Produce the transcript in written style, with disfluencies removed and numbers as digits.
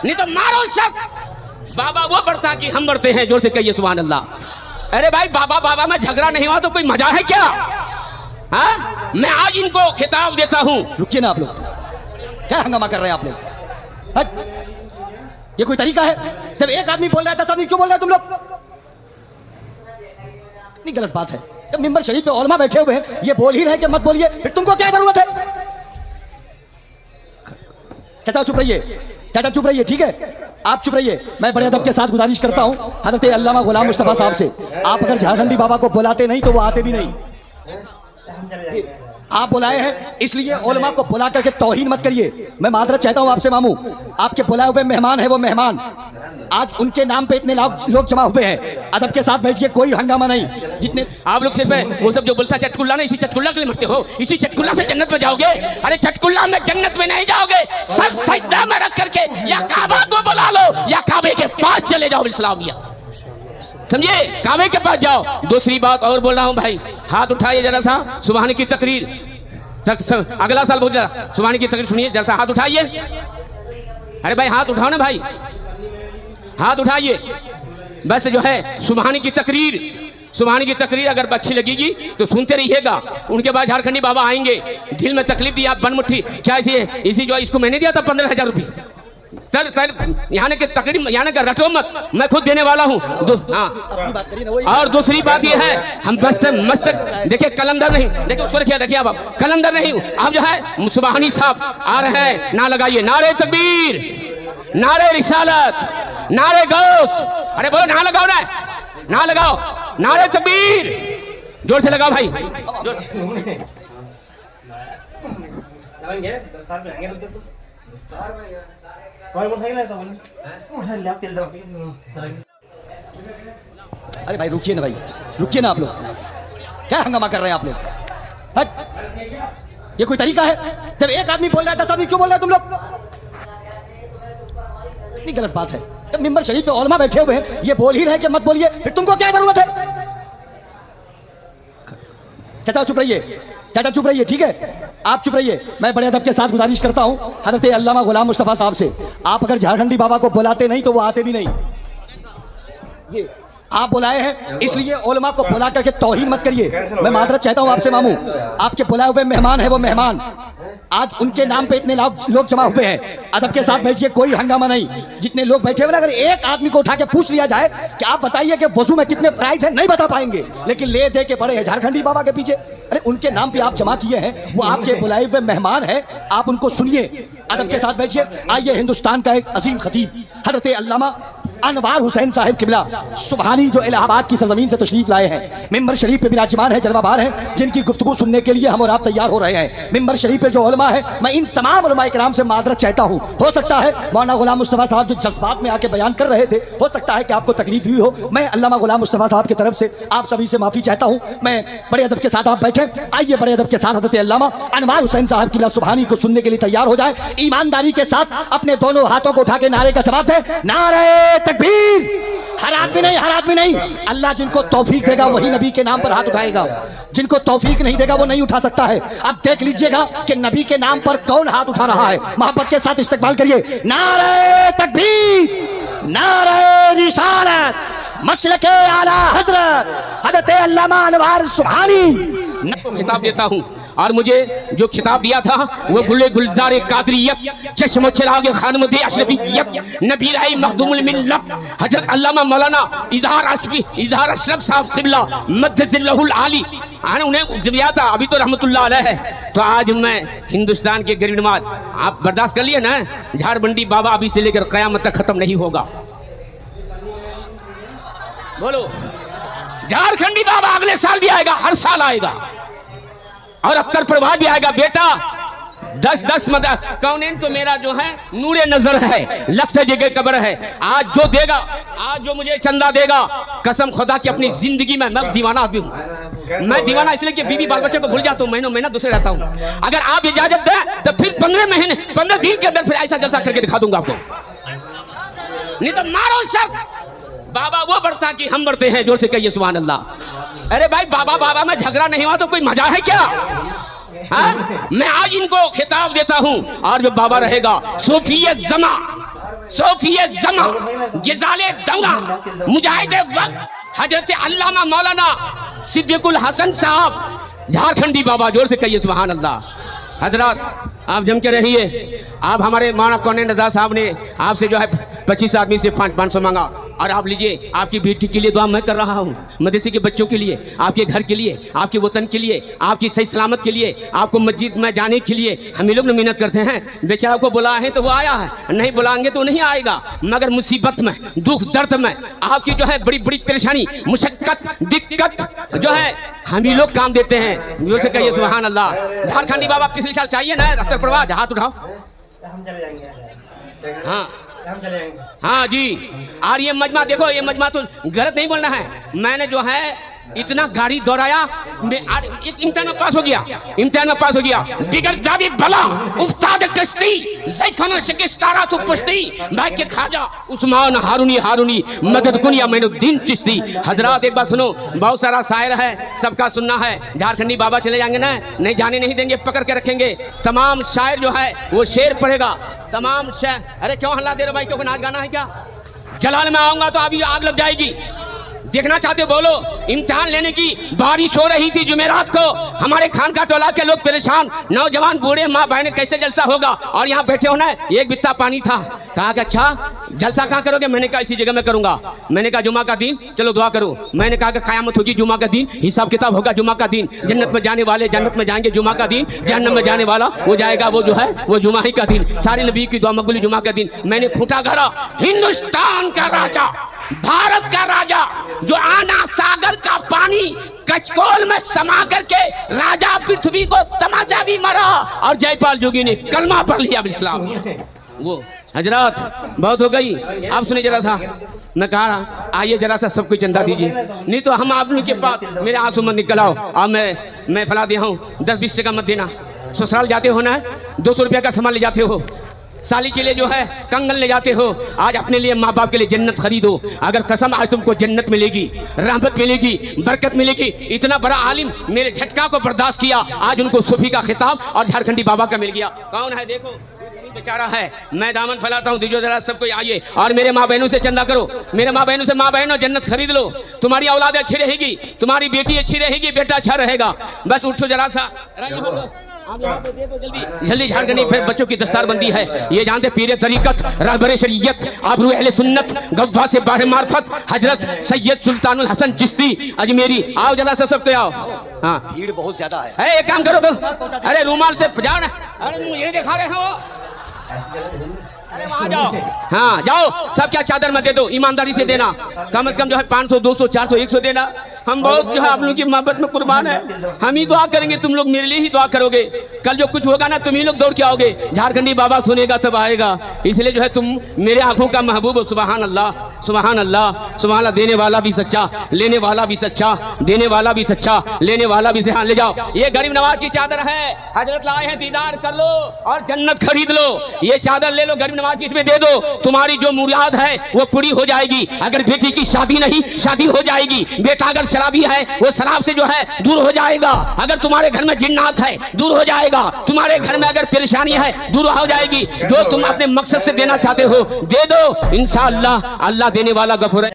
नहीं तो मारो सब। बाबा वो बढ़ता कि हम बढ़ते हैं, जोर से कहिए सुभान अल्लाह। अरे भाई बाबा बाबा में झगड़ा नहीं हुआ तो कोई मजा है क्या? हाँ, मैं आज इनको खिताब देता हूँ। रुकिए ना आप लोग, क्या हंगामा कर रहे हैं आप लोग? हट, ये कोई तरीका है? जब एक आदमी बोल रहा है 10 आदमी क्यों बोल रहे हैं तुम लोग? नहीं, गलत बात है। जब मिंबर शरीफ पे उलमा बैठे हुए हैं, ये बोल ही रहे कि मत बोलिए, फिर तुमको क्या जरूरत है? चाचा चुप रहिए, चाचा चुप रहिए, ठीक है? आप चुप रहिए। मैं बड़े अदब के साथ गुजारिश करता हूं हजरत अल्लामा गुलाम मुस्तफा साहब से, आप अगर झारखंडी बाबा को बुलाते नहीं तो वो आते भी नहीं। आप बुलाए हैं इसलिए उलमा को बुला करके तौहीन मत करिए। मैं मादरत चाहता हूं आपसे मामू, आपके बुलाए हुए मेहमान है वो मेहमान, आज उनके नाम पे इतने लोग जमा हुए हैं, अदब के साथ बैठिए, कोई हंगामा नहीं। जितने आप लोग सिर्फ वो सब जो बोलता है चटकुल्ला ना, इसी चटकुल्ला के लिए मरते हो, इसी चटकुल्ला से जन्नत में जाओगे। अरे चटकुल्ला में जन्नत में नहीं जाओगे, सर सजदा में रख करके या काबा को बुला लो या काबे के पास चले जाओ इस्लामिया, समझे? काबे के पास जाओ। दूसरी बात और बोल रहा हूं भाई, हाथ उठाइए जरा सा, सुबहानी की तकरीर अगला साल बोल जरा, सुबहानी की तकरीर सुनिए जरा सा, हाथ उठाइए। अरे भाई हाथ उठाओ ना भाई, हाथ उठाइए। बस जो है सुबहानी की तकरीर अगर अच्छी लगेगी तो सुनते रहिएगा। उनके बाद झारखंडी बाबा आएंगे, दिल में तकलीफ दी आप बनमुट्ठी क्या इसी जो इसको मैंने दिया था 15,000 रुपये यहाँ के तकरीर, यहाँ का रटो मत, मैं खुद देने वाला हूँ। हाँ, और दूसरी बात यह है, हम मस्त देखिए कलंदर नहीं, देखिए उसको देखिए आप कलंदर नहीं, अब जो है सुबहानी साहब आ रहे हैं, ना लगाइए नारे तकबीर, नारे रिसालत, नारे गौस। अरे बोलो ना लगाओ, ना लगाओ, नारे तकबीर, जोर से लगाओ भाई, जोर से। अरे भाई रुकिए ना भाई, रुकिए ना आप लोग, क्या हंगामा कर रहे हैं आप लोग? हट, ये कोई तरीका है? जब एक आदमी बोल रहा है 10 आदमी क्यों बोल रहे हैं तुम लोग? नहीं, गलत बात है। जब मिंबर शरीफ पे उलमा बैठे हुए हैं, ये बोल ही रहे कि मत बोलिए, फिर तुमको क्या जरूरत है? चाचा चुप रहिए, चाचा चुप रहिए, ठीक है? आप चुप रहिए। मैं बड़े अदब के साथ गुजारिश करता हूं हजरत अल्लामा गुलाम मुस्तफा साहब से, आप अगर झारखंडी बाबा को बुलाते नहीं तो वो आते भी नहीं। ये आप बुलाए हैं इसलिए उलमा को बुला करके तौहीन मत करिए। मैं मादरत चाहता हूं आपसे मामू, आपके बुलाए हुए मेहमान है वो मेहमान, आज उनके नाम पे इतने लोग जमा हुए हैं, अदब के साथ बैठिए, कोई हंगामा नहीं। जितने लोग बैठे हुए, अगर एक आदमी को उठा के पूछ लिया जाए कि आप बताइए कि वजू में कितने प्राइस है, नहीं बता पाएंगे, लेकिन ले दे के पड़े हैं झारखंडी बाबा के पीछे। अरे उनके नाम पे आप जमा किए हैं, वो आपके बुलाए हुए मेहमान है, आप उनको सुनिए, अदब के साथ बैठिए। आइए, हिंदुस्तान का एक अजीम खतीब हजरत अल्लामा अनवार हुसैन साहिब किबला सुबहानी जो इलाहाबाद की सरजमीन से तशरीफ लाए हैं, मिंबर शरीफ पे विराजमान है, जलवाबार हैं, जिनकी गुफ्तगू सुनने के लिए हम और आप तैयार हो रहे हैं। मिंबर शरीफ पे जो उलमा है, मैं इन तमाम उलमा इकराम से मादरत चाहता हूँ। हो सकता है मौलाना गुलाम मुस्तफा साहब जो जज्बात में आके बयान कर रहे थे, हो सकता है कि आपको तकलीफ हुई हो। मैं अल्लामा गुलाम मुस्तफा साहब की तरफ से आप सभी से माफी चाहता हूँ। मैं बड़े अदब के साथ आप बैठे, आइए बड़े अदब के साथ हजरत अल्लामा अनवार हुसैन साहब किबला सुबहानी को सुनने के लिए तैयार हो जाए। ईमानदारी के साथ अपने दोनों हाथों को उठा के नारे का जवाब दे, नारे तकबीर। हर आदमी नहीं, अल्लाह जिनको तौफीक देगा वही नबी के नाम पर हाथ उठाएगा, जिनको तौफीक नहीं देगा वो नहीं उठा सकता है। अब देख लीजिएगा कि नबी के नाम पर कौन हाथ उठा रहा है। मोहब्बत के साथ इस्तकबाल करिए, नारे तकबीर, नारे रिसालत, मसलके आला हजरत हजरत अल्लामा अनवार सुबहानी खिताब देता हूँ। और मुझे जो खिताब दिया था वो गुले गुलजार कादरियत, चश्म चिराग खानमदे अशरफियत, नबी राई मखदूमुल मिल्लत, हजरत अल्लामा मौलाना इजहार अशरफ साहब किबला मद्दजिल्लहुल आली, उन्हें दिया था, अभी तो रहमतुल्लाह अलैह है। तो आज मैं हिंदुस्तान के गरीब नवाज, आप बर्दाश्त कर लिए ना, झारखंडी बाबा अभी से लेकर कयामत तक खत्म नहीं होगा। बोलो, झारखंडी बाबा अगले साल भी आएगा, हर साल आएगा, और अख्तर प्रभात भी आएगा। बेटा 10 कौनेन तो मेरा जो है नूरे नजर है, लफ्ज़ जगह कब्र है। आज जो देगा, आज जो मुझे चंदा देगा, कसम खुदा की अपनी जिंदगी में मैं दीवाना आदमी हूँ। मैं दीवाना इसलिए कि बीवी बाल बच्चे को भूल जाता हूँ, महीनों दूसरे रहता हूँ। अगर आप इजाजत दें तो फिर 15 दिन के अंदर फिर ऐसा जलसा करके दिखा दूंगा आपको, नहीं तो मारो सब। बाबा वो बढ़ता कि हम बढ़ते हैं, जोर से कहिए सुभान अल्लाह। अरे भाई बाबा बाबा में झगड़ा नहीं हुआ तो कोई मजा है क्या? हाँ? मैं आज इनको खिताब देता हूं, और जो बाबा रहेगा सूफियत जमा, सोफिए जमा, गिजाले दौरा, मुजाहिद वक्त, हजरत अल्लामा मौलाना सिद्दीकुल हसन साहब झारखंडी बाबा। जोर से कहिए सुभान अल्लाह। हजरत आप जम के रहिए। आप हमारे मौलाना कौने रजा साहब ने आपसे जो है 25 आदमी से 500 मांगा, और आप लीजिए। आपकी बेटी के लिए दुआ मैं कर रहा हूँ, मदरसे के बच्चों के लिए, आपके घर के लिए, आपके वतन के लिए, आपकी सही सलामत के लिए, आपको मस्जिद में जाने के लिए। हम लोग मेहनत करते हैं। बेचारा को बुलाए हैं तो वो आया है, नहीं बुलाएंगे तो नहीं आएगा। मगर मुसीबत में, दुख दर्द में, आपकी जो है बड़ी बड़ी परेशानी, मुशक्कत, दिक्कत जो है हम ही लोग काम देते हैं। जो से कहिए सुभान अल्लाह। झारखंडी बाबा पिछले साल चाहिए ना रफ्तार प्रवाह, हाथ उठाओ। हम चले जाएंगे। हाँ हम चले जाएंगे। हाँ जी। और ये मजमा देखो, ये मजमा तो गलत नहीं बोलना है। मैंने जो है इतना गाड़ी दौड़ाया, इम्तिहान में पास हो गया, इम्तिहान में पास हो गया। बिगड़ जाबी बला उस्ताद कश्ती ज़ैफ़न शिकस्तारा तो पुश्ती मैं के खाजा उस्मान हारूनी हारूनी मदद कुनिया मैनुद्दीन चिश्ती। हजरात एक बात सुनो, बहुत सारा शायर है, सबका सुनना है। झारखंडी बाबा चले जाएंगे ना, नहीं जाने नहीं देंगे, पकड़ के रखेंगे। तमाम शायर जो है वो शेर पढ़ेगा, तमाम शायर। अरे क्यों हल्ला दे रहे भाई, क्यों नाच गाना है क्या? जलाल में आऊंगा तो अभी आग लग जाएगी। देखना चाहते हो बोलो। इम्तिहान लेने की बारिश हो रही थी जुमेरात को, हमारे खानका टोला के लोग परेशान, नौजवान बूढ़े माँ बहने, कैसे जलसा होगा? और यहाँ बैठे हो ना, एक बित्ता पानी था। कहा कि अच्छा जलसा कहाँ करोगे? मैंने कहा इसी जगह में करूंगा। मैंने कहा जुमा का दिन चलो दुआ करो। मैंने कहा कि कयामत होगी जुमा का दिन, हिसाब किताब होगा जुमा का दिन। जन्नत में जाने वाले जन्नत में जाएंगे जुमा का दिन, जहन्नम में जाने वाला वो जाएगा, वो जो है वो जुमा ही का दिन। सारे नबी की दुआ मकबूल जुमा का दिन। मैंने खूंटा गड़ा, हिंदुस्तान का राजा, भारत का राजा, जो आना सागर का पानी कचकोल में समा करके राजा पृथ्वी को तमाचा भी मारा, और जयपाल जोगी ने कलमा पढ़ लिया इस्लाम। वो हजरत बहुत हो गई। आप सुने जरा सा, मैं कहा रहा आइए जरा सा सबको चंदा दीजिए, नहीं तो हम आप लोग के पास मेरे आंसू मत निकल आओ। अब मैं फैला दिया हूँ, 10-20 टका मत देना। ससुराल जाते हो ना, 200 रुपया का सामान ले जाते हो, साली के लिए जो है कंगन ले जाते हो। आज अपने लिए, माँ बाप के लिए जन्नत खरीदो। अगर कसम आज तुमको जन्नत मिलेगी, रहमत मिलेगी, बरकत मिलेगी। इतना बड़ा आलिम मेरे झटका को बर्दाश्त किया, आज उनको सूफी का खिताब और झारखंडी बाबा का मिल गया। कौन है देखो, बेचारा है। मैं दामन फैलाता हूँ, दीजिए जरा सबको आइए, और मेरे माँ बहनों से चंदा करो। मेरे माँ बहनों से, माँ बहनों जन्नत खरीद लो। तुम्हारी औलाद अच्छी रहेगी, तुम्हारी बेटी अच्छी रहेगी, बेटा अच्छा रहेगा। बस उठो जरा सा, जल्दी। झारखंडी फिर बच्चों की दस्तारबंदी है। ये जानते पीरे तरीकत, रहबरे शरीयत, आबरू अहले सुन्नत, गव्वा से बाहर मार्फत, हजरत सैयद सुल्तानुल हसन चिश्ती अजमेरी। आओ जरा सा सबके आओ। हाँ भीड़ बहुत ज्यादा है। एक काम करो तो, अरे रूमाल से जाओ ना। अरे मुझे दिखा रहे हो, अरे वहाँ जाओ। हाँ जाओ, सब क्या चादर में दे दो, ईमानदारी से देना। कम से कम जो है 500, 200, 400, 100 देना। हम बहुत जो है आप लोगों की मोहब्बत में कुर्बान है। हम ही दुआ करेंगे, तुम लोग मेरे लिए ही दुआ करोगे। कल जो कुछ होगा ना, तुम ही लोग दौड़ के आओगे। झारखंडी बाबा सुनेगा तब आएगा। इसलिए जो है तुम मेरे आंखों का महबूब हो। सुभान अल्लाह, सुभान अल्लाह, सुभान अल्लाह। देने वाला भी सच्चा, लेने वाला भी सच्चा, देने वाला भी सच्चा, लेने वाला भी। हाँ ले जाओ, ये गरीब नवाज की चादर है, हजरत लाए हैं, दीदार कर लो और जन्नत खरीद लो। ये चादर ले लो, गरीब नवाज की इसमें दे दो। तुम्हारी जो मुराद है वो पूरी हो जाएगी। अगर बेटी की शादी नहीं, शादी हो जाएगी। बेटा अगर शराबी है, वो शराब से जो है दूर हो जाएगा। अगर तुम्हारे घर में जिन्नात है, दूर हो जाएगा। तुम्हारे घर में अगर परेशानी है, दूर हो जाएगी। जो तुम अपने मकसद से देना चाहते हो दे दो, इंशाअल्लाह। अल्लाह देने वाला गफूर है।